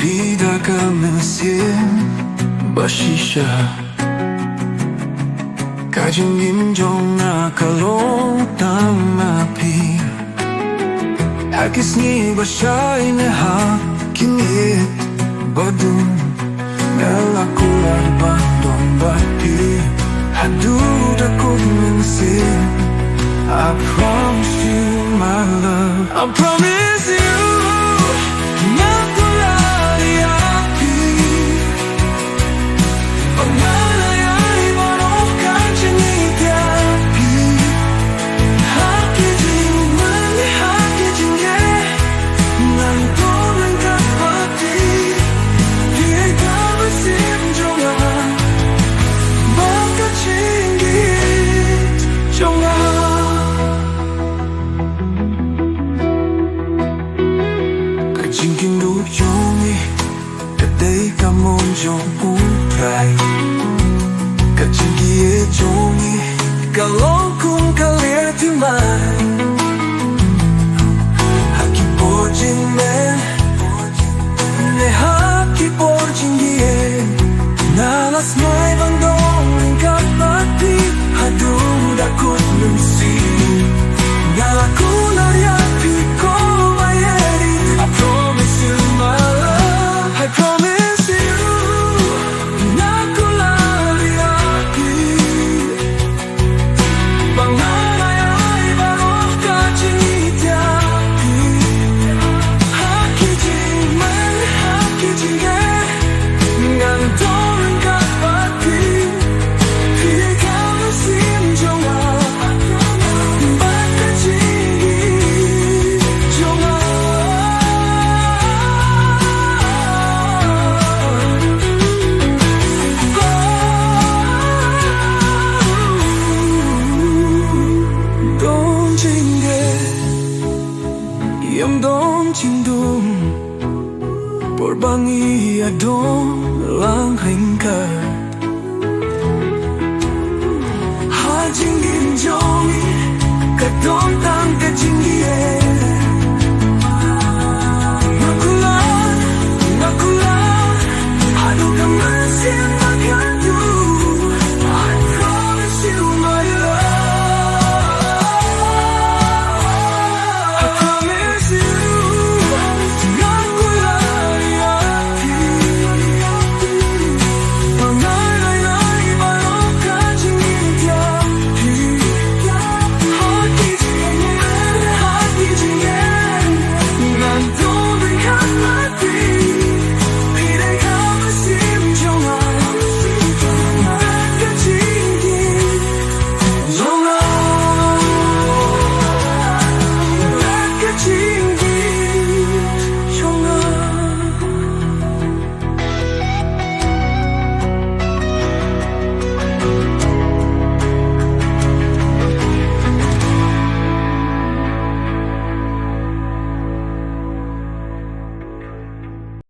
kitunebakhlemlashim shisha Jingim Jongnga Iaphi Hakisni bashayne Jingieid badun Jingkular Jonga Iaphi haduh I promise you my love I promise you Jingkular Iaphi Pangalayay baroh Jingrwai Jingieid jongi Kalong kung kalir timay Haki por jingmen Ne haki por Jingieid Nalas may bandong ryngkat haduh dakot lumsi Jingkular Iaphi ko mayeri I promise you my love I promise you Jingkular Iaphi Pangalayay baroh Haki jingmen haki Jingieid Ganto ryngkat Jongnga Dong jingdum Porbangi adong lang ryngkat Ha jingim jongi Kadong tang ka Jingieid